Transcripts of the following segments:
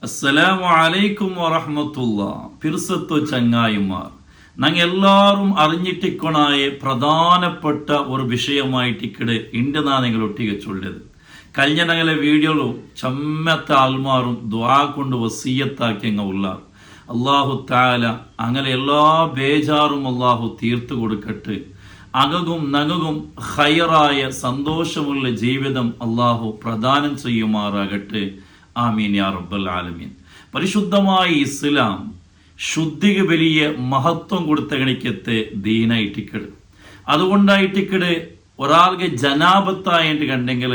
അസ്സലാമു അലൈക്കും വറഹ്മത്തുള്ളാഹി. പിർസത്തു ചങ്ങായിമാർ, ഞങ്ങൾ എല്ലാവരും അറിഞ്ഞിട്ടിക്കൊണായ പ്രധാനപ്പെട്ട ഒരു വിഷയമായിട്ടിക്കട് ഇണ്ട് നാ നിങ്ങളൊട്ടിಗೆ ചൊല്ലത്. കഴിഞ്ഞ ഞങ്ങളെ വീഡിയോയിലും ചമ്മത്തെ ആൾമാറും ദ്വാ കൊണ്ട് വസീയത്താക്കി അങ്ങ് ഉള്ളാർ. അള്ളാഹു താല അങ്ങനെ എല്ലാ ബേജാറും അള്ളാഹു തീർത്തു കൊടുക്കട്ടെ. അകകും നകകും ഖൈറായ സന്തോഷമുള്ള ജീവിതം അള്ളാഹു പ്രദാനം ചെയ്യുമാറാകട്ടെ. ആമീൻ യാ റബ്ബൽ ആലമീൻ. പരിശുദ്ധമായ ഇസ്ലാം ശുദ്ധിക്ക് വലിയ മഹത്വം കൊടുത്ത ഗണിക്കത്തെ ദീനായിട്ടിക്കട്. അതുകൊണ്ടായിട്ടിക്കട് ഒരാൾക്ക് ജനാപത്തായിട്ട് കണ്ടെങ്കിൽ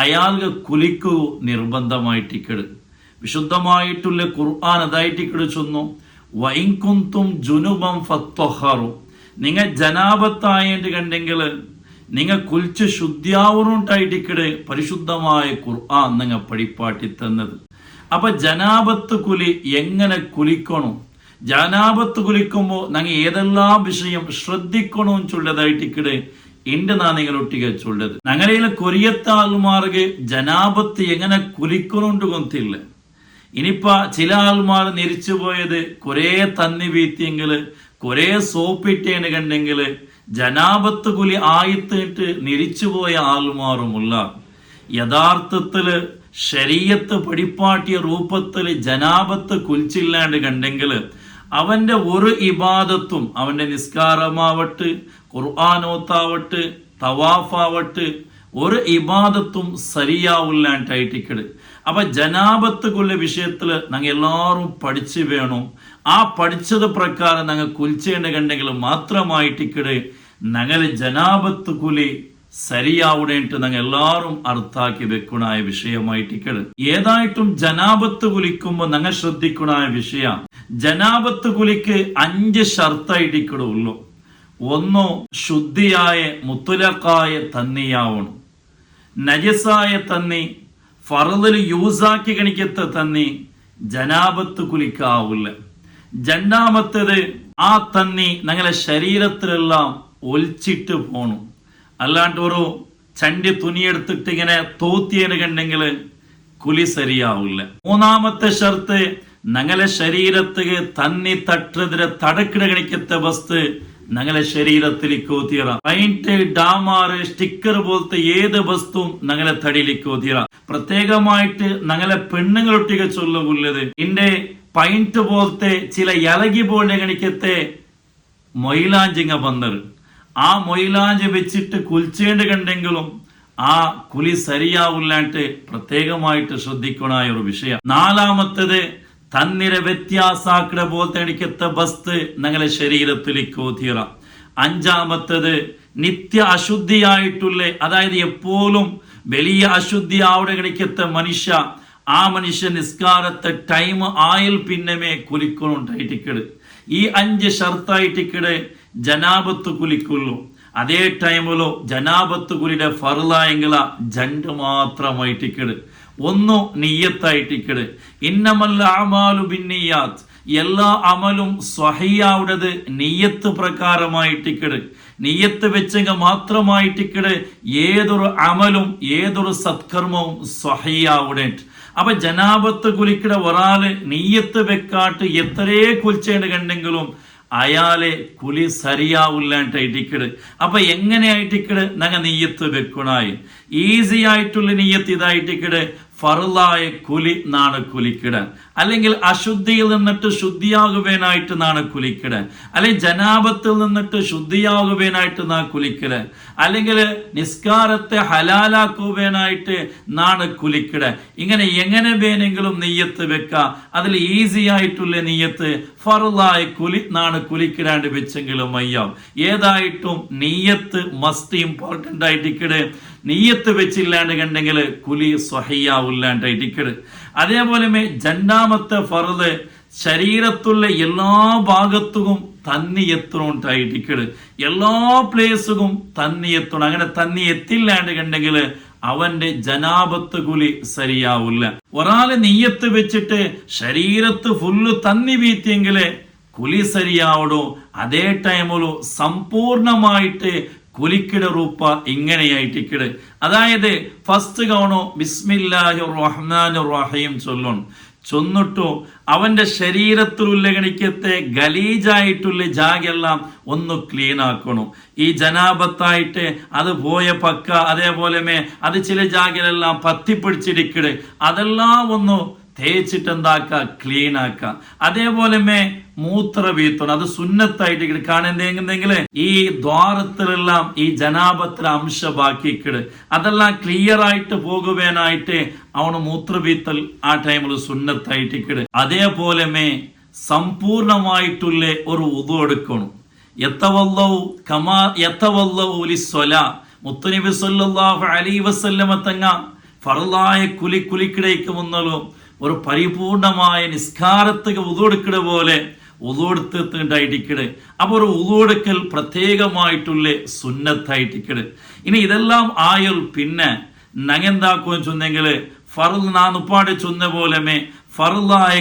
അയാൾക്ക് കുലിക്കു നിർബന്ധമായിട്ടിക്കട്. വിശുദ്ധമായിട്ടുള്ള ഖുർആൻ അതായിട്ടിക്കട് ചൊന്നു, വൈകുന്തും ജുനുബം ഫത്വഹറു. നിങ്ങൾ ജനാപത്തായിട്ട് കണ്ടെങ്കിൽ നിങ്ങൾ കുലിച്ച് ശുദ്ധിയാവുന്നുണ്ടായിട്ടിക്കട് പരിശുദ്ധമായ ഖുർആൻ നിങ്ങൾ പഠിപ്പാട്ടി തന്നത്. അപ്പൊ ജനാപത്ത് കുലി എങ്ങനെ കുലിക്കണം, ജനാപത്ത് കുലിക്കുമ്പോൾ ഞങ്ങൾ ഏതെല്ലാം വിഷയം ശ്രദ്ധിക്കണമെന്ന് ചൊല്ലതായിട്ടിക്കട് ഇണ്ട് നാ നിങ്ങളൊട്ടിಗೆ ചൊല്ലത്. ഞങ്ങളെ കൊറിയത്താൾമാർക്ക് ജനാപത്ത് എങ്ങനെ കുലിക്കണുണ്ട് കൊന്നില്ല. ഇനിയിപ്പ ചില ആൾമാർ നിരിച്ചു പോയത് കുറേ തന്നി വീത്തിയെങ്കിൽ കുറേ സോപ്പിട്ടേന് കണ്ടെങ്കിൽ ജനാപത്ത് കുലി ആയിത്തിട്ട് നിരിച്ചുപോയ ആൾമാറുമുള്ള. യഥാർത്ഥത്തില് ശരീഅത്ത് പഠിപ്പാട്ടിയ രൂപത്തില് ജനാപത്ത് കുലിച്ചില്ലാണ്ട് കണ്ടെങ്കിൽ അവന്റെ ഒരു ഇബാദത്തും, അവന്റെ നിസ്കാരമാവട്ട്, ഖുർആനോത്താവട്ട്, തവാഫാവട്ട്, ഒരു ഇബാദത്തും സരിയാവില്ലാണ്ടായിട്ടിക്കട്. അപ്പൊ ജനാപത്ത് കുല്ല വിഷയത്തില് ഞങ്ങൾ എല്ലാവരും പഠിച്ചു വേണം. ആ പഠിച്ചത് പ്രകാരം ഞങ്ങൾ കുലിച്ചേണ്ട കണ്ടെങ്കിൽ മാത്രമായിട്ടിക്കട് ഞങ്ങൾ ജനാപത്ത് കുലി സരിയാവുടേട്ട് ഞങ്ങൾ എല്ലാവരും അർത്ഥാക്കി വെക്കണായ വിഷയമായിട്ടിക്കട്. ഏതായിട്ടും ജനാപത്ത് കുലിക്കുമ്പോൾ ഞങ്ങൾ ശ്രദ്ധിക്കണായ വിഷയം, ജനാപത്ത് കുലിക്ക് 5 ഷർത്തായിട്ടിക്കട് ഉള്ളു. ഒന്ന്, ശുദ്ധിയായ മുത്തുലക്കായ തന്നിയാവണം. നജസായ തന്നി ഫറദിൽ യൂസാക്കി കണിക്കത്ത തന്നി ജനാപത്ത് കുലിക്കാവില്ല. രണ്ടാമത്തേത്, ആ തന്നി ഞങ്ങളെ ശരീരത്തിലെല്ലാം ഒലിച്ചിട്ട് പോണു. അല്ലാണ്ട് ഒരു ചണ്ടി തുണിയെടുത്തിട്ട് ഇങ്ങനെ തോത്തിയന് കണ്ടെങ്കിൽ കുലി സരിയാവില്ല. മൂന്നാമത്തെ ഷർത്ത്, ഞങ്ങളെ ശരീരത്തില് തന്നി തട്ടതിരെ തടക്കിട കണിക്കത്തെ വസ്തു ഞങ്ങളെ ശരീരത്തിലേക്ക് തീറ. പൈന്റ്, ഡാമാറ്, സ്റ്റിക്കർ പോലത്തെ ഏത് വസ്തുവും ഞങ്ങളെ തടിയിലേക്ക് തീറ. പ്രത്യേകമായിട്ട് ഞങ്ങളെ പെണ്ണുങ്ങളൊട്ടിಗೆ ചൊല്ലുള്ളത്, ഇന്റെ പൈന്റ് പോലത്തെ ചില ഇലകി പോലെ കണിക്കത്തെ മൊയിലാഞ്ചിങ്ങ പന്തർ, ആ മൊയിലാഞ്ച് വെച്ചിട്ട് കുലിച്ചേണ്ട് കണ്ടെങ്കിലും ആ കുലി സരിയാവില്ലാണ്ട് പ്രത്യേകമായിട്ട് ശ്രദ്ധിക്കണായ ഒരു വിഷയം. നാലാമത്തേത്, തന്നിരെ വ്യത്യാസാക്കട പോലത്തെ അടിക്കത്തെ വസ്തു ഞങ്ങളെ ശരീരത്തിലേക്ക് തീറ. അഞ്ചാമത്തേത്, നിത്യ അശുദ്ധിയായിട്ടുള്ള, അതായത് എപ്പോഴും വലിയ അശുദ്ധി അവിടെ കണിക്കത്തെ മനുഷ്യ, ആ മനുഷ്യ നിസ്കാരത്തെ ടൈം ആയിൽ പിന്നമേ കുലിക്കണുണ്ടായിട്ടിക്കട്. ഈ 5 ഷർത്തായിട്ടിക്കട് ജനാപത്ത് കുലിക്കുള്ളൂ. അതേ ടൈമിലോ ജനാപത്ത് കുലിയുടെ ഫർലായെങ്കില 2 മാത്രമായിട്ടിക്കട്. ഒന്ന്, നിയ്യത്തായിട്ടിക്കട്. ഇന്നമല്ല അമാലു ബിന്നിയാത്ത്, എല്ലാ അമലും സ്വഹിയാവുടത് നിയ്യത്ത് പ്രകാരമായിട്ടിക്കട്. നിയ്യത്ത് വെച്ചെങ്കിൽ മാത്രമായിട്ടിക്കട് ഏതൊരു അമലും ഏതൊരു സത്കർമ്മവും സ്വഹിയാവുടേറ്റ്. അപ്പൊ ജനാപത്ത് കുലിക്കട ഒരാള് നീയത്ത് വെക്കാട്ട് എത്രേ കുലിച്ചേണ്ട് കണ്ടെങ്കിലും അയാളെ കുലി സരിയാവില്ലാണ്ടായിട്ടിക്കട്. അപ്പൊ എങ്ങനെയായിട്ടിക്കട് ഞങ്ങൾ നീയത്ത് വെക്കണായി? ഈസി ആയിട്ടുള്ള നീയത്ത് ഇതായിട്ടിക്കട് ഫർലായ കുലി നാണ് കുലിക്കിട. അല്ലെങ്കിൽ അശുദ്ധിയിൽ നിന്നിട്ട് ശുദ്ധിയാകുവാനായിട്ട് നാണ് കുലിക്കിട. അല്ലെങ്കിൽ ജനാപത്തിൽ നിന്നിട്ട് ശുദ്ധിയാകുവാനായിട്ട് നാ കുലിക്കിട. അല്ലെങ്കിൽ നിസ്കാരത്തെ ഹലാലാക്കുവാനായിട്ട് നാണ് കുലിക്കിട. ഇങ്ങനെ എങ്ങനെ വേണമെങ്കിലും നെയ്യത്ത് വെക്ക. അതിൽ ഈസി ആയിട്ടുള്ള നെയ്യത്ത് ഫർലായ കുലി നാണ് കുലിക്കിടാണ്ട് വെച്ചെങ്കിലും അയ്യാവും. ഏതായിട്ടും നെയ്യത്ത് മസ്റ്റ് ഇമ്പോർട്ടൻ്റ് ആയിട്ടിക്കട്. നീയത്ത് വെച്ചില്ലാണ്ട് കണ്ടെങ്കിൽ കുലി സ്വഹിയാവില്ലാണ്ടായിട്ടിക്കട്. അതേപോലെ രണ്ടാമത്തെ ഫർദ്, ശരീരത്തുള്ള എല്ലാ ഭാഗത്തും തന്നി എത്തണോണ്ടായിട്ടിക്കട്. എല്ലാ പ്ലേസും തന്നി എത്തണം. അങ്ങനെ തന്നി എത്തില്ലാണ്ട് കണ്ടെങ്കിൽ അവന്റെ ജനാപത്ത് കുലി സരിയാവില്ല. ഒരാള് നീയത്ത് വെച്ചിട്ട് ശരീരത്ത് ഫുള്ള് തന്നി വീത്തിയെങ്കില് കുലി സരിയാവടോ. അതേ ടൈമിലോ സമ്പൂർണമായിട്ട് കുലിക്കിട റൂപ്പ ഇങ്ങനെയായിട്ടിക്കിട്. അതായത് ഫസ്റ്റ് കാണോ ബിസ്മില്ലാഹിർ റഹ്മാനിർ റഹീം ചൊന്നിട്ടു അവന്റെ ശരീരത്തിലുള്ള ഗണിക്കത്തെ ഗലീജായിട്ടുള്ള ജാഗെല്ലാം ഒന്ന് ക്ലീൻ ആക്കണം. ഈ ജനാപത്തായിട്ട് അത് പോയ പക്ക, അതേപോലെ അത് ചില ജാഗലെല്ലാം പത്തിപ്പിടിച്ചിരിക്കട്, അതെല്ലാം ഒന്ന് തേച്ചിട്ട് എന്താക്ക ക്ലീൻ ആക്ക. അതേപോലെ മൂത്ര വീത്തണം, അത് സുന്നത്തായിട്ട് കാണുന്നെങ്കിൽ ഈ ദ്വാരത്തിലെല്ലാം ഈ ജനാപത്തിലെ അംശം ബാക്കിക്കിട്, അതെല്ലാം ക്ലിയർ ആയിട്ട് പോകുവാനായിട്ട് അവന് മൂത്രവീത്തൽ ആ ടൈമിൽ സുന്നത്തായിട്ടിക്കിട്. അതേപോലെ സമ്പൂർണമായിട്ടുള്ള ഒരു ഉദു എടുക്കണം. മുത്തുനബി സല്ലല്ലാഹു അലൈഹി വസല്ലമ തങ്ങ ഫർളായ കുലിക്കിടയ്ക്ക് മുന്നലും ഒരു പരിപൂർണമായ നിസ്കാരത്തിന് ഉദുവെടുക്കണ പോലെ ഉദുവെടുത്തിട്ടുണ്ടായിട്ടിക്കട്. അപ്പൊ ഒരു ഉദുവെടുക്കൽ പ്രത്യേകമായിട്ടുള്ള സുന്നത്തായിട്ടിക്കട്. ഇനി ഇതെല്ലാം ആയാൽ പിന്നെ നങ്ങെന്താക്കുമെന്ന് ചൊന്നെങ്കിൽ ഫർള് നാന്നുപ്പാട് ചൊന്ന പോലെ ഫർളായ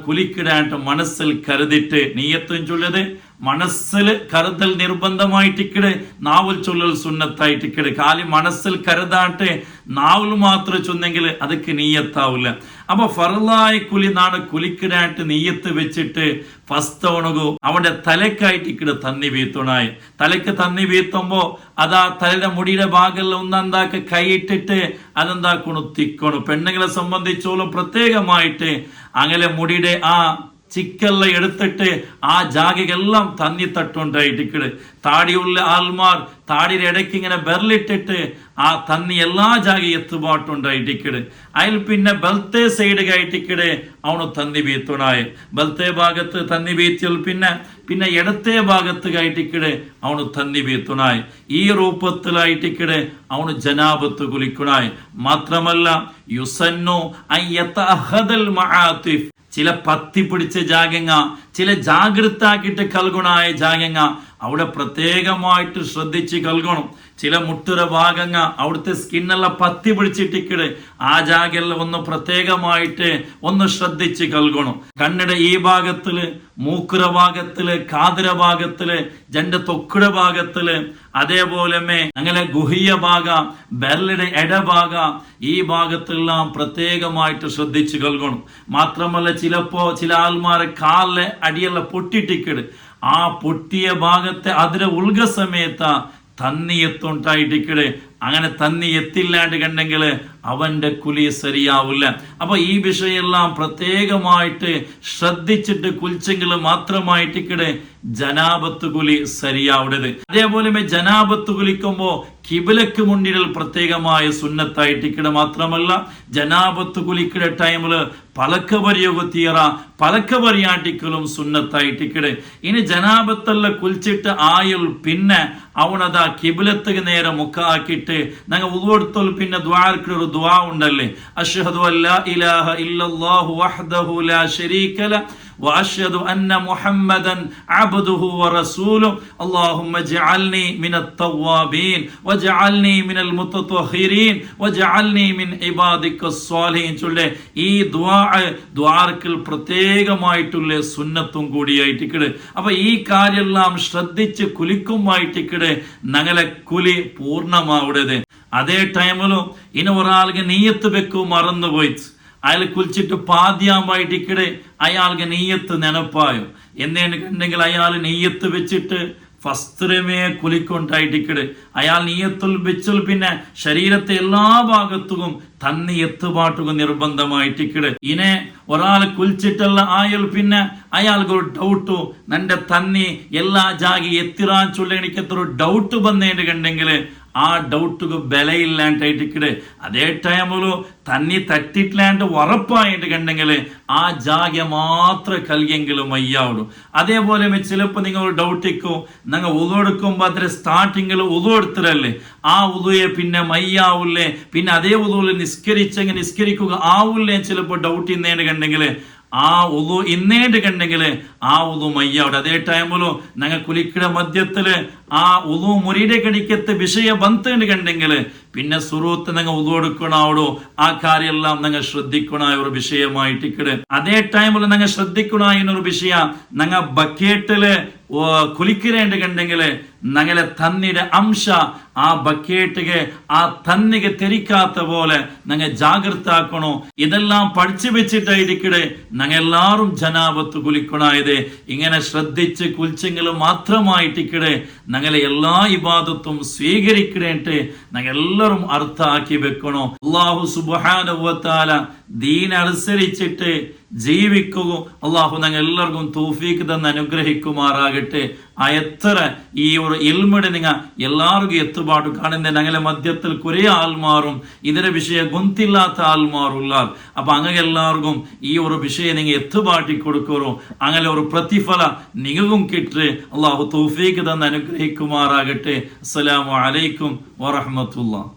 കുലിക്കിടാണ്ട് മനസ്സിൽ കരുതിട്ട് നീയത്തും ചൊല്ലത് മനസ്സിൽ കരുതൽ നിർബന്ധമായിട്ടിക്കട്, നാവൽ ചൊല്ലൽ സുന്നത്തായിട്ടിക്കട്. കാലി മനസ്സിൽ കരുതാട്ട് നാവൽ മാത്രം ചൊന്നെങ്കിൽ അതൊക്കെ നീയത്താവില്ല. അപ്പൊ ഫർളായ കുലിക്കിടാട്ട് നീയത്ത് വെച്ചിട്ട് ഫസ്റ്റ് അവണകു അവന്റെ തലക്കായിട്ടിക്കട് തന്നി വീത്തണായി. തലക്ക് തന്നി വീത്തുമ്പോ അതാ തലയുടെ മുടിയുടെ ഭാഗമെല്ലാം ഒന്നെന്താക്ക കൈയിട്ടിട്ട് അതെന്താക്കണു തിക്കണു. പെണ്ണുങ്ങളെ സംബന്ധിച്ചോളം പ്രത്യേകമായിട്ട് അങ്ങനെ മുടിയുടെ ആ ചിക്കെല്ലാം എടുത്തിട്ട് ആ ജാഗെല്ലാം തന്നി തട്ടുണ്ടായിട്ടിക്കട്. താടിയുള്ള ആൾമാർ താടിയുടെ ഇടയ്ക്ക് ഇങ്ങനെ ബെർലിട്ടിട്ട് ആ തന്നി എല്ലാ ജാഗ എത്തുപാട്ടുണ്ടായിട്ടിക്കട്. അതിൽ പിന്നെ ബൽത്തെ സൈഡ് കയറ്റിക്കട് അവന് തന്നി വീത്തുണായി. ബൽത്തെ ഭാഗത്ത് തന്നി വീത്തിയാൽ പിന്നെ ഇടത്തെ ഭാഗത്ത് കയറ്റിക്കട് അവന് തന്നി വീത്തുണായി. ഈ രൂപത്തിലായിട്ടിക്കട് അവന് ജനാബത്ത് കുലിക്കുണായി. മാത്രമല്ല യുസന്നു അയ്യതഅഹദൽ മആതിഫ്, ചില പത്തി പിടിച്ച ജാഗങ്ങ, ചില ജാഗ്രതാക്കിയിട്ട് കൽഗുണായ ജാഗങ്ങ അവിടെ പ്രത്യേകമായിട്ട് ശ്രദ്ധിച്ച് കൽഗണം. ചില മുട്ടുര ഭാഗങ്ങ അവിടുത്തെ സ്കിന്നെല്ലാം പത്തി പിടിച്ചിട്ടിക്കട്, ആ ജാഗെല്ലാം ഒന്ന് പ്രത്യേകമായിട്ട് ഒന്ന് ശ്രദ്ധിച്ച് കൽഗണം. കണ്ണിടെ ഈ ഭാഗത്തില്, മൂക്കുര ഭാഗത്തില്, കാതിര ഭാഗത്തില്, ജന്റെ തൊക്കുട ഭാഗത്തില്, അതേപോലെ അങ്ങനെ ഗുഹ്യ ഭാഗ, ബെരലിയുടെ ഇടഭാഗ, ഈ ഭാഗത്തെല്ലാം പ്രത്യേകമായിട്ട് ശ്രദ്ധിച്ച് കൽഗണം. മാത്രമല്ല ചിലപ്പോ ചില ആൾമാരെ കാലിലെ അടിയെല്ലാം പൊട്ടിട്ടിക്കട്, ആ പൊട്ടിയ ഭാഗത്തെ അതിരെ ഉൾഗ സമയത്ത തന്നി എത്തുണ്ടായിട്ടിക്കട്. അങ്ങനെ തന്നി എത്തില്ലാണ്ട് കണ്ടെങ്കിൽ അവന്റെ കുലി ശരിയാവില്ല. അപ്പൊ ഈ വിഷയെല്ലാം പ്രത്യേകമായിട്ട് ശ്രദ്ധിച്ചിട്ട് കുലിച്ചെങ്കിൽ മാത്രമായിട്ടിക്കട് ജനാബത്ത് കുലി ശരിയാവിടത്. അതേപോലെ ജനാബത്ത് കുലിക്കുമ്പോ കിബിലക്ക് മുന്നിൽ പ്രത്യേകമായ സുന്നത്തായിട്ടിക്കട്. മാത്രമല്ല ജനാബത്ത് കുലിക്കിട ടൈമില് പലക്ക പരിയോഗത്തിയറ പലക്ക പരിയാട്ടിക്കലും സുന്നത്തായിട്ടിക്കട്. ഇനി ജനാബത്തല്ല കുലിച്ചിട്ട് ആയുൾ പിന്നെ അവനതാ കിബിലത്തിന് നേരെ മുക്കാക്കിയിട്ട് ഞങ്ങൾ ഉദുവെടുത്തോൽ പിന്നെ ദ്വാരക്കൊരു ദ്വാ ഉണ്ടല്ലേ, അഷ്ഹദു അല്ലാ ഇലാഹ ഇല്ലല്ലാഹു വഹ്ദഹു ലാ ശരീക ലഹു വഅഷ്ഹദു അന്ന മുഹമ്മദൻ അബ്ദുഹു വറസൂലുഹു അല്ലാഹുമ്മ ജഅൽനി മിനത്ത് തവ്വാബീൻ വജഅൽനി മിനൽ മുതത്വഹിരീൻ വജഅൽനി മിൻ ഇബാദിക്കസ് സ്വാലിഹീൻ ചൊല്ലെ ഈ ദ്വാരക്കിൽ പ്രത്യേകമായിട്ടുള്ള സുന്നത്തും കൂടിയായിട്ടിക്കട്. അപ്പൊ ഈ കാര്യമെല്ലാം ശ്രദ്ധിച്ച് കുലിക്കുമായിട്ടിക്കട് ഞങ്ങളെ കുലി പൂർണ്ണമാവിടത്. അതേ ടൈമിലും ഇനി ഒരാൾക്ക് നീയത്ത് വെക്കും മറന്നുപോയിട്ട് അയാൾ കുലിച്ചിട്ട് പാദ്യമായിട്ടിക്കടെ അയാൾക്ക് നെയ്യത്ത് നെനപ്പായോ എന്നേന്ന് കണ്ടെങ്കിൽ അയാൾ നെയ്യത്ത് വെച്ചിട്ട് ഫസ്ത്രമേ കുലിക്കൊണ്ടായിട്ടിക്കട്. അയാൾ നീയത്തുൽ വെച്ചൽ പിന്നെ ശരീരത്തെ എല്ലാ ഭാഗത്തും തന്നി എത്തുപാട്ടുക നിർബന്ധമായിട്ടിക്കട്. ഇനെ ഒരാൾ കുലിച്ചിട്ടുള്ള ആയാൽ പിന്നെ അയാൾക്ക് ഒരു ഡൗട്ടു നന്റെ തന്നി എല്ലാ ജാഗി എത്തിറാൻ ചൊല്ല എനിക്കത്തൊരു ഡൗട്ട് വന്നേണ്ട് കണ്ടെങ്കിൽ ആ ഡൗട്ടുക്ക് ബലയില്ലാണ്ടായിട്ടിക്കട്. അതേ ടൈമിലു തന്നി തട്ടിട്ടില്ലാണ്ട് ഉറപ്പായിട്ട് കണ്ടെങ്കിൽ ആ ജാഗ്യ മാത്രം കൽകിയെങ്കിലും മയ്യാവിടും. അതേപോലെ ചിലപ്പോൾ നിങ്ങൾ ഡൗട്ടിക്കോ നിങ്ങൾ ഉദുവെടുക്കുമ്പോൾ അതിൽ സ്റ്റാർട്ടിങ്ങിൽ ഉദുവെടുത്തരല്ലേ, ആ ഉദുയെ പിന്നെ മയ്യാവില്ലേ, പിന്നെ അതേ ഉദുവിൽ നിസ്കരിച്ചെങ്കിൽ നിസ്കരിക്കുക ആവില്ലേ ചിലപ്പോൾ ഡൗട്ട് ഇന്നേണ്ട് കണ്ടെങ്കിൽ ആ ഉദു ഇന്നേണ്ട് കണ്ടെങ്കിൽ ആ ഉദു മയ്യാവിടെ. അതേ ടൈമിലോ ഞങ്ങൾ കുലിക്കിട മധ്യത്തില് ആ ഉദു മുറിയുടെ കടിക്കത്ത് വിഷയ ബന്ധുണ്ട് കണ്ടെങ്കിൽ പിന്നെ സുറൂത്ത് ഞങ്ങൾ ഉദു എടുക്കണാവടോ ആ കാര്യമെല്ലാം ഞങ്ങൾ ശ്രദ്ധിക്കണ ഒരു വിഷയമായിട്ടിക്കട്. അതേ ടൈമിൽ ഞങ്ങൾ ശ്രദ്ധിക്കണ എന്നൊരു വിഷയ ഞങ്ങൾ ബക്കറ്റില് ಕುಲಿಕಿರೇಂಡು ಗಂಡೆಂಗಲೆ ನಗಲೆ ತನ್ನಿಡ ಅಂಶ ಆ ബക്കറ്റിಗೆ ആ തന്നിಗೆ തെറിക്കാത്ത പോലെ ഞങ്ങൾ ജാഗ്രത ആക്കണോ. ഇതെല്ലാം പഠിച്ചു വെച്ചിട്ടായിരിക്കടെ ഞങ്ങൾ എല്ലാവരും ജനാപത്ത് കുലിക്കണായത്. ഇങ്ങനെ ശ്രദ്ധിച്ച് കുലിച്ചെങ്കിലും മാത്രമായിട്ടിക്കടെ ഞങ്ങളെ എല്ലാ ഇബാദത്തും സ്വീകരിക്കണേട്ട് ഞങ്ങൾ എല്ലാവരും അർത്ഥാക്കി വെക്കണോ. അല്ലാഹു സുബ്ഹാനഹു വ തആല ദീൻ അനുസരിച്ചിട്ട് ജീവിക്കുക അള്ളാഹു ഞങ്ങൾ എല്ലാവർക്കും തൗഫീഖ് തന്ന് അനുഗ്രഹിക്കുമാറാകട്ടെ. ആ എത്ര ഈ ഒരു ഇൽമിടെ നിങ്ങൾ എല്ലാവർക്കും എത്തുപാട് കാണുന്ന ഞങ്ങളെ മധ്യത്തിൽ കുറേ ആൾമാറും ഇതിന്റെ വിഷയം ഗുന്തില്ലാത്ത ആൾമാറുള്ള. അപ്പൊ അങ്ങനെ എല്ലാവർക്കും ഈ ഒരു വിഷയം നിങ്ങൾ എത്തുപാട്ടി കൊടുക്കറോ. അങ്ങനെ ഒരു പ്രതിഫല നിങ്ങൾക്കും കിട്ട് അള്ളാഹു തൗഫീഖ് തന്ന് അനുഗ്രഹിക്കുമാറാകട്ടെ. അസ്സലാമു അലൈക്കും വറഹ്മത്തുള്ളാഹി.